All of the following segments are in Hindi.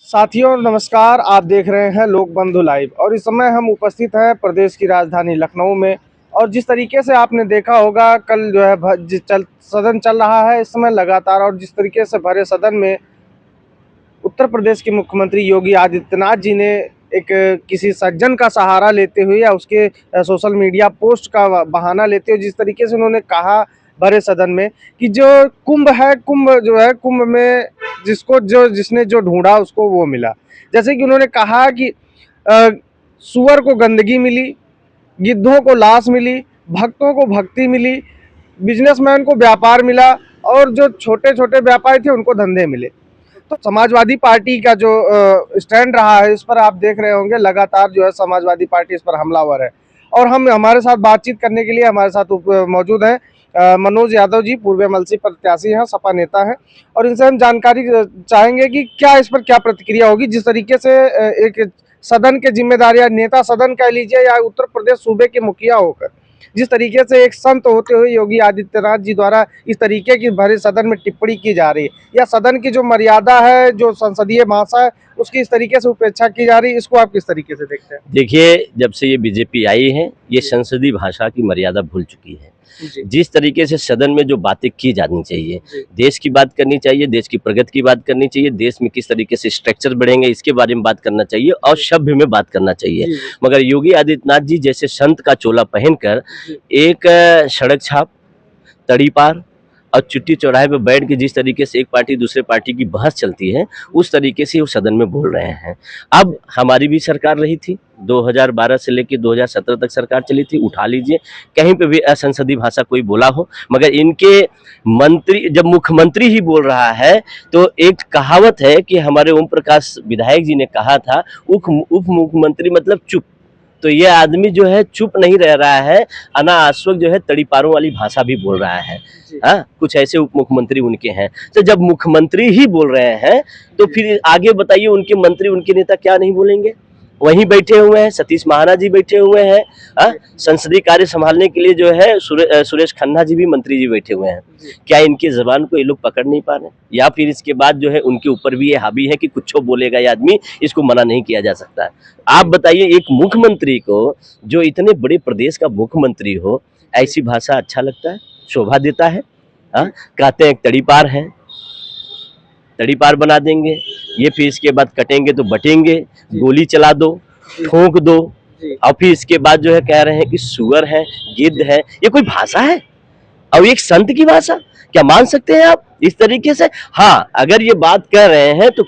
साथियों नमस्कार, आप देख रहे हैं लोक बंधु लाइव और इस समय हम उपस्थित हैं प्रदेश की राजधानी लखनऊ में। और जिस तरीके से आपने देखा होगा कल जो है सदन चल रहा है इस समय लगातार, और जिस तरीके से भरे सदन में उत्तर प्रदेश के मुख्यमंत्री योगी आदित्यनाथ जी ने एक किसी सज्जन का सहारा लेते हुए या उसके सोशल मीडिया पोस्ट का बहाना लेते हुए जिस तरीके से उन्होंने कहा भरे सदन में कि जो कुंभ है, कुंभ जो है, कुंभ में जिसने जो ढूंढा उसको वो मिला। जैसे कि उन्होंने कहा कि सुअर को गंदगी मिली, गिद्धों को लाश मिली, भक्तों को भक्ति मिली, बिजनेसमैन को व्यापार मिला और जो छोटे छोटे व्यापारी थे उनको धंधे मिले। तो समाजवादी पार्टी का जो स्टैंड रहा है इस पर आप देख रहे होंगे, लगातार जो है समाजवादी पार्टी इस पर हमलावर है। और हमारे साथ बातचीत करने के लिए हमारे साथ मौजूद हैं मनोज यादव जी, पूर्व एमएलसी प्रत्याशी हैं, सपा नेता हैं, और इनसे हम जानकारी चाहेंगे कि क्या इस पर क्या प्रतिक्रिया होगी। जिस तरीके से एक सदन के जिम्मेदार या नेता सदन कह लीजिए या उत्तर प्रदेश सूबे के मुखिया होकर जिस तरीके से एक संत होते हुए योगी आदित्यनाथ जी द्वारा इस तरीके की भरे सदन में टिप्पणी की जा रही है, या सदन की जो मर्यादा है, जो संसदीय भाषा है, उसकी इस तरीके से उपेक्षा की जा रही है, इसको आप किस तरीके से देखते हैं? देखिए, जब से ये बीजेपी आई है, ये संसदीय भाषा की मर्यादा भूल चुकी है। जिस तरीके से सदन में जो बातें की जानी चाहिए, देश की बात करनी चाहिए, देश की प्रगति की बात करनी चाहिए, देश में किस तरीके से स्ट्रक्चर बढ़ेंगे इसके बारे में बात करना चाहिए और सभ्य में बात करना चाहिए। मगर योगी आदित्यनाथ जी जैसे संत का चोला पहनकर एक सड़क छाप, तड़ी पार और चुट्टी चौराहे पे बैठ के जिस तरीके से एक पार्टी दूसरे पार्टी की बहस चलती है, उस तरीके से वो सदन में बोल रहे हैं। अब हमारी भी सरकार रही थी, 2012 से लेकर 2017 तक सरकार चली थी, उठा लीजिए, कहीं पे भी असंसदीय भाषा कोई बोला हो। मगर इनके मंत्री, जब मुख्यमंत्री ही बोल रहा है, तो एक कहावत है कि हमारे ओम प्रकाश विधायक जी ने कहा था, उप मुख्यमंत्री मतलब चुप। तो ये आदमी जो है चुप नहीं रह रहा है, अनावश्यक जो है तड़ीपारों वाली भाषा भी बोल रहा है। हाँ, कुछ ऐसे उप मुख्यमंत्री उनके हैं। तो जब मुख्यमंत्री ही बोल रहे हैं तो फिर आगे बताइए उनके मंत्री, उनके नेता क्या नहीं बोलेंगे? वहीं बैठे हुए हैं, सतीश महाना जी बैठे हुए हैं, संसदीय कार्य संभालने के लिए जो है सुरेश खन्ना जी भी मंत्री जी बैठे हुए हैं। क्या इनकी जबान को ये लोग पकड़ नहीं पा रहे? या फिर इसके बाद जो है उनके ऊपर भी ये हावी है कि कुछ बोलेगा ये आदमी, इसको मना नहीं किया जा सकता है। आप बताइए, एक मुख्यमंत्री को, जो इतने बड़े प्रदेश का मुख्यमंत्री हो, ऐसी भाषा अच्छा लगता है, शोभा देता है? कहते हैं तड़ी पार है, तड़ी पार बना देंगे, ये फिर इसके बाद कटेंगे तो बटेंगे, गोली चला दो, ठोक दो, और फिर इसके बाद जो है कह रहे हैं कि सुअर है, गिद्ध है। ये कोई भाषा है? और एक संत की भाषा क्या मान सकते हैं आप इस तरीके से? हाँ, अगर ये बात कर रहे हैं तो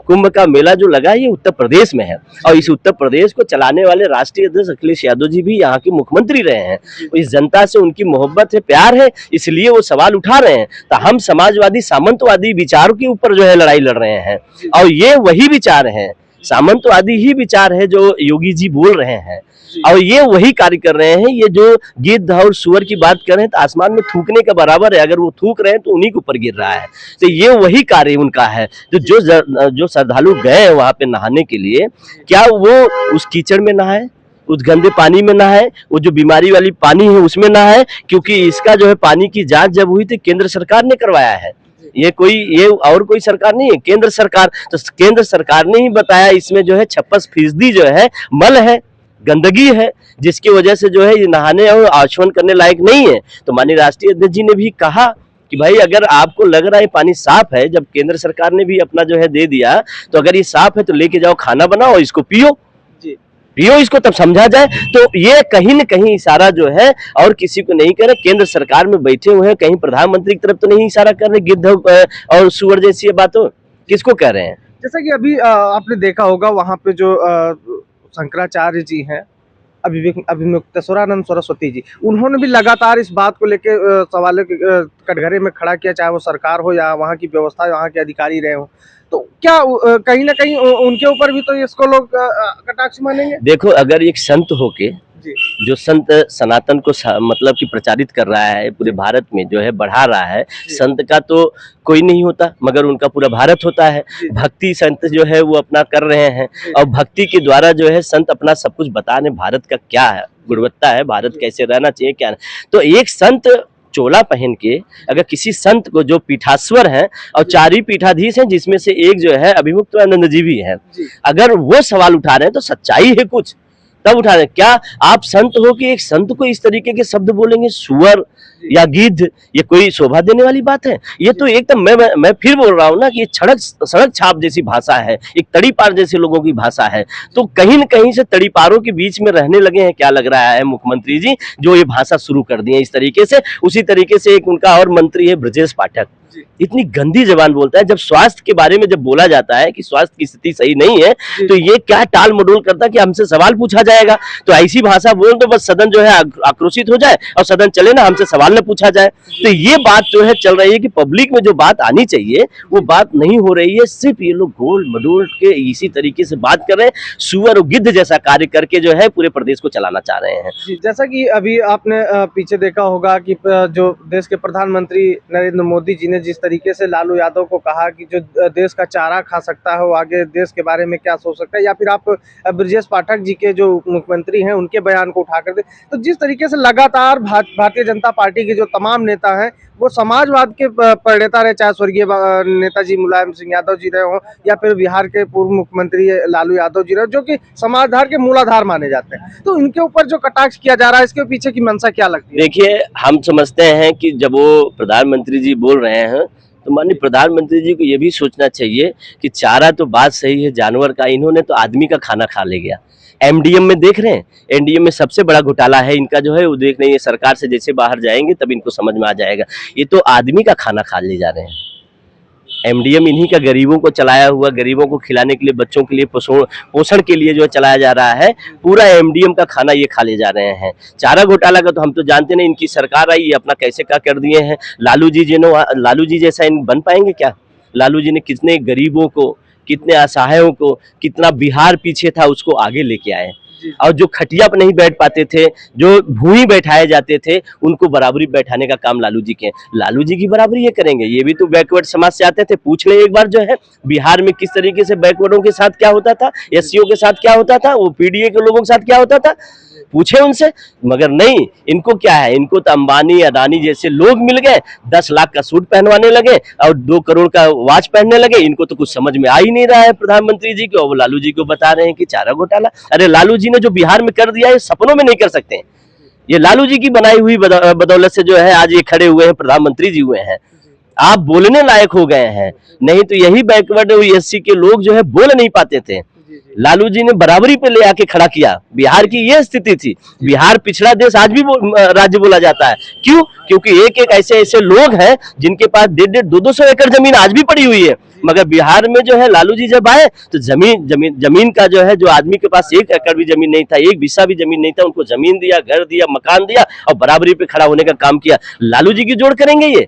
कुंभ का मेला जो लगा है ये उत्तर प्रदेश में है, और इस उत्तर प्रदेश को चलाने वाले राष्ट्रीय अध्यक्ष अखिलेश यादव जी भी यहाँ के मुख्यमंत्री रहे हैं। इस जनता से उनकी मोहब्बत है, प्यार है, इसलिए वो सवाल उठा रहे हैं। तो हम समाजवादी सामंतवादी विचारों के ऊपर जो है लड़ाई लड़ रहे हैं, और ये वही विचार है, सामंतवादी ही विचार है जो योगी जी बोल रहे हैं, और ये वही कार्य कर रहे हैं। ये जो गिद्ध और सुअर की बात कर रहे हैं तो आसमान में थूकने के बराबर है, अगर वो थूक रहे हैं तो उन्हीं के ऊपर गिर रहा है। तो ये वही कार्य उनका है। तो जो श्रद्धालु गए हैं वहां पे नहाने के लिए, क्या वो उस कीचड़ में नहाए, उस गंदे पानी में नहाए, वो जो बीमारी वाली पानी है उसमें नहाए? क्योंकि इसका जो है पानी की जांच जब हुई थी केंद्र सरकार ने करवाया है, ये और कोई सरकार नहीं है, केंद्र सरकार। तो केंद्र सरकार ने ही बताया इसमें जो है 56% जो है मल है, गंदगी है, जिसकी वजह से जो है ये नहाने और आचमन करने लायक नहीं है। तो माननीय राष्ट्रीय अध्यक्ष जी ने भी कहा कि भाई अगर आपको लग रहा है पानी साफ है, जब केंद्र सरकार ने भी अपना जो है दे दिया, तो अगर ये साफ है तो लेके जाओ, खाना बनाओ, इसको पियो इसको, तब समझा जाए। तो ये कहीं न कहीं इशारा जो है और किसी को नहीं कर रहे, केंद्र सरकार में बैठे हुए हैं, कहीं प्रधानमंत्री की तरफ तो नहीं इशारा कर रहे, गिद्ध और सुअर जैसी बातों किसको कह रहे हैं? जैसा कि अभी आपने देखा होगा वहां पे जो शंकराचार्य जी हैं, अभिमुक्तेश्वरानंद सरस्वती जी, उन्होंने भी लगातार इस बात को लेके सवालों के कटघरे में खड़ा किया, चाहे वो सरकार हो या वहाँ की व्यवस्था, वहाँ के अधिकारी रहे हो। तो क्या कहीं ना कहीं उनके ऊपर भी तो इसको लोग कटाक्ष मानेंगे? देखो, अगर एक संत होके, जो संत सनातन को मतलब कि प्रचारित कर रहा है, पूरे भारत में जो है बढ़ा रहा है, संत का तो कोई नहीं होता मगर उनका पूरा भारत होता है। भक्ति संत जो है वो अपना कर रहे हैं, और भक्ति के द्वारा जो है संत अपना सब कुछ बता रहे, भारत का क्या है गुणवत्ता है, भारत कैसे रहना चाहिए, क्या नहीं। तो एक संत चोला पहन के अगर किसी संत को, जो पीठाश्वर हैं और 4 ही पीठाधीश हैं जिसमें से एक जो है अभिमुक्तानंद जी भी हैं, अगर वो सवाल उठा रहे हैं तो सच्चाई है कुछ, तब उठा रहे हैं। क्या आप संत हो कि एक संत को इस तरीके के शब्द बोलेंगे, सुअर या गिद्ध? ये कोई शोभा देने वाली बात है? ये तो एकदम मैं फिर बोल रहा हूँ ना कि सड़क छाप जैसी भाषा है, एक तड़ी पार जैसे लोगों की भाषा है। तो कहीं न कहीं से तड़ी पारों के बीच में रहने लगे हैं, क्या लग रहा है मुख्यमंत्री जी, जो ये भाषा शुरू कर दी है इस तरीके से। उसी तरीके से एक उनका और मंत्री है ब्रजेश पाठक, इतनी गंदी जबान बोलता है। जब स्वास्थ्य के बारे में जब बोला जाता है कि स्वास्थ्य की स्थिति सही नहीं है, तो ये क्या टाल मटोल करता है कि हमसे सवाल पूछा जाएगा। तो ऐसी भाषा बोल तो बस सदन जो है आक्रोशित हो जाए और सदन चले ना, हमसे सवाल न पूछा जाए। तो ये बात जो है चल रही है कि पब्लिक में जो बात आनी चाहिए वो बात नहीं हो रही है। सिर्फ ये लोग गोल मडोल के इसी तरीके से बात कर रहे हैं, सुअर और गिद्ध जैसा कार्य करके जो है पूरे प्रदेश को चलाना चाह रहे हैं। जैसा कि अभी आपने पीछे देखा होगा कि जो देश के प्रधानमंत्री नरेंद्र मोदी जी ने जिस तरीके से लालू यादव को कहा कि जो देश का चारा खा सकता है वो आगे देश के बारे में क्या सोच सकता है, या फिर आप ब्रजेश पाठक जी के जो मुख्यमंत्री हैं उनके बयान को उठा कर दे, तो जिस तरीके से लगातार भारतीय जनता पार्टी के जो तमाम नेता हैं वो समाजवाद के प्रणेता रहे, चाहे स्वर्गीय नेताजी मुलायम सिंह यादव जी रहे हों या फिर बिहार के पूर्व मुख्यमंत्री लालू यादव जी रहे, जो कि समाजधार के मूलाधार माने जाते हैं, तो इनके ऊपर जो कटाक्ष किया जा रहा है इसके पीछे की मंशा क्या लगती है? देखिए, हम समझते हैं कि जब वो प्रधानमंत्री जी बोल रहे हैं तो माननीय प्रधानमंत्री जी को ये भी सोचना चाहिए कि चारा तो बात सही है जानवर का, इन्होंने तो आदमी का खाना खा ले गया। एमडीएम में देख रहे हैं, एनडीएम में सबसे बड़ा घोटाला है इनका जो है वो देख रहे हैं। सरकार से जैसे बाहर जाएंगे तब इनको समझ में आ जाएगा, ये तो आदमी का खाना खा ले जा रहे हैं। एमडीएम इन्हीं का गरीबों को चलाया हुआ, गरीबों को खिलाने के लिए, बच्चों के लिए पोषण के लिए जो चलाया जा रहा है, पूरा एमडीएम का खाना ये खा ले जा रहे हैं। चारा घोटाला का तो हम तो जानते नहीं, इनकी सरकार आई ये अपना कैसे क्या कर दिए हैं। लालू जी जैसा इन बन पाएंगे क्या? लालू जी ने कितने गरीबों को, कितने असहायों को, कितना बिहार पीछे था उसको आगे लेके आए, और जो खटिया पर नहीं बैठ पाते थे, जो भूमि बैठाए जाते थे, उनको बराबरी बैठाने का काम लालू जी के। लालू जी की बराबरी ये करेंगे? ये भी तो बैकवर्ड समाज से आते थे। पूछ ले एक बार जो है बिहार में किस तरीके से बैकवर्डों के साथ क्या होता था, एससीओ के साथ क्या होता था, वो पीडीए के लोगों के साथ क्या होता था, पूछे उनसे। मगर नहीं, इनको क्या है, इनको तो अंबानी अडानी जैसे लोग मिल गए, 10 लाख का सूट पहनवाने लगे और 2 करोड़ का वॉच पहनने लगे। इनको तो कुछ समझ में आ ही नहीं रहा है प्रधानमंत्री जी को, वो लालू जी को बता रहे हैं कि चारा घोटाला। अरे लालू जी ने जो बिहार में कर दिया है सपनों में नहीं कर सकते हैं। ये लालू जी की बनाई हुई बदौलत से जो है आज ये खड़े हुए हैं, प्रधानमंत्री जी हुए हैं। आप बोलने लायक हो गए हैं, नहीं तो यही बैकवर्ड एससी के लोग जो है बोल नहीं पाते थे। लालू जी ने बराबरी पे ले आके खड़ा किया। बिहार की ये स्थिति थी। बिहार पिछड़ा देश आज भी राज्य बोला जाता है। क्यों? क्योंकि एक एक ऐसे लोग हैं जिनके पास 150-200 एकड़ जमीन आज भी पड़ी हुई है। मगर बिहार में जो है लालू जी जब आए तो जमीन का जो है, जो आदमी के पास 1 एकड़ भी जमीन नहीं था, 1 बिस्सा भी जमीन नहीं था, उनको जमीन दिया, घर दिया, मकान दिया और बराबरी पे खड़ा होने का काम किया। लालू जी की जोड़ करेंगे ये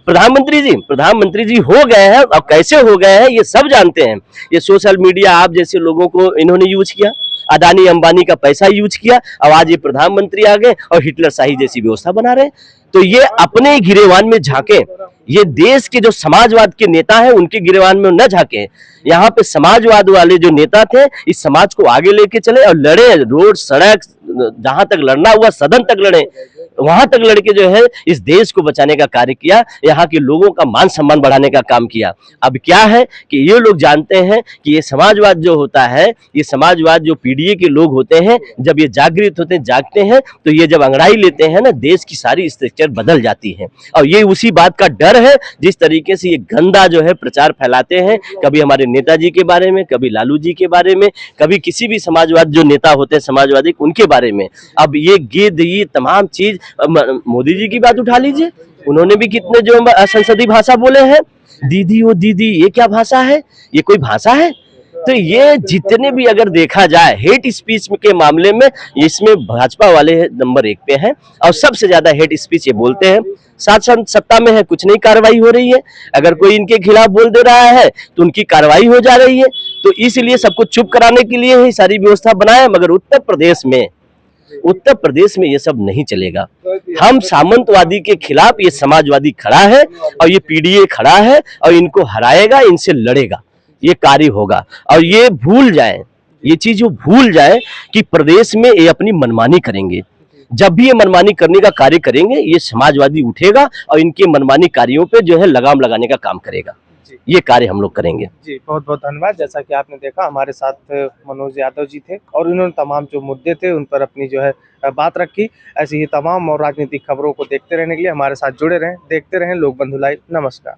प्रधानमंत्री जी हो गए हैं, और कैसे हो गए हैं ये सब जानते हैं। ये सोशल मीडिया आप जैसे लोगों को इन्होंने यूज किया, अडानी अंबानी का पैसा यूज किया, और आज ये प्रधानमंत्री आ गए और हिटलर शाही जैसी व्यवस्था बना रहे हैं। तो ये अपने गिरेवान में झांके, ये देश के जो समाजवाद के नेता हैं उनके गिरेवान में न झांके। यहाँ पे समाजवाद वाले जो नेता थे इस समाज को आगे लेके चले और लड़े, रोड सड़क जहां तक लड़ना हुआ सदन तक लड़े, वहां तक लड़के जो है इस देश को बचाने का कार्य किया, यहाँ के लोगों का मान सम्मान बढ़ाने का काम किया। अब क्या है कि ये लोग जानते हैं कि ये समाजवाद जो होता है, ये समाजवाद जो पीडीए के लोग होते हैं, जब ये जागृत होते हैं, जागते हैं, तो ये जब अंगड़ाई लेते हैं ना, देश की सारी स्ट्रक्चर बदल जाती है। और ये उसी बात का डर है जिस तरीके से ये गंदा जो है प्रचार फैलाते हैं, कभी हमारे नेताजी के बारे में, कभी लालू जी के बारे में, कभी किसी भी समाजवाद जो नेता होते हैं समाजवादी उनके बारे में। अब ये गिद्ध, ये तमाम चीज, मोदी जी की बात उठा लीजिए, उन्होंने भी कितने जो संसदीय भाषा बोले हैं, दीदी ओ दीदी, ये क्या भाषा है? ये कोई भाषा है? तो ये जितने भी अगर देखा जाए हेट स्पीच के मामले में, इसमें भाजपा वाले नंबर 1 पे हैं और सबसे ज्यादा हेट स्पीच ये बोलते हैं। साथ सत्ता में है, कुछ नहीं कार्रवाई हो रही है। अगर कोई इनके खिलाफ बोल दे रहा है तो उनकी कार्रवाई हो जा रही है। तो इसलिए सबको चुप कराने के लिए ही सारी व्यवस्था बनाया। मगर उत्तर प्रदेश में ये सब नहीं चलेगा। हम सामंतवादी के खिलाफ, ये समाजवादी खड़ा है और ये पीडीए खड़ा है और इनको हराएगा, इनसे लड़ेगा, ये कार्य होगा। और ये भूल जाए, ये चीज भूल जाए कि प्रदेश में ये अपनी मनमानी करेंगे। जब भी ये मनमानी करने का कार्य करेंगे, ये समाजवादी उठेगा और इनके मनमानी कार्यों पे जो है लगाम लगाने का काम करेगा। जी ये कार्य हम लोग करेंगे। जी, बहुत बहुत धन्यवाद। जैसा कि आपने देखा, हमारे साथ मनोज यादव जी थे और इन्होंने तमाम जो मुद्दे थे उन पर अपनी जो है बात रखी। ऐसी ही तमाम और राजनीतिक खबरों को देखते रहने के लिए हमारे साथ जुड़े रहें, देखते रहें लोकबंधु लाइव। नमस्कार।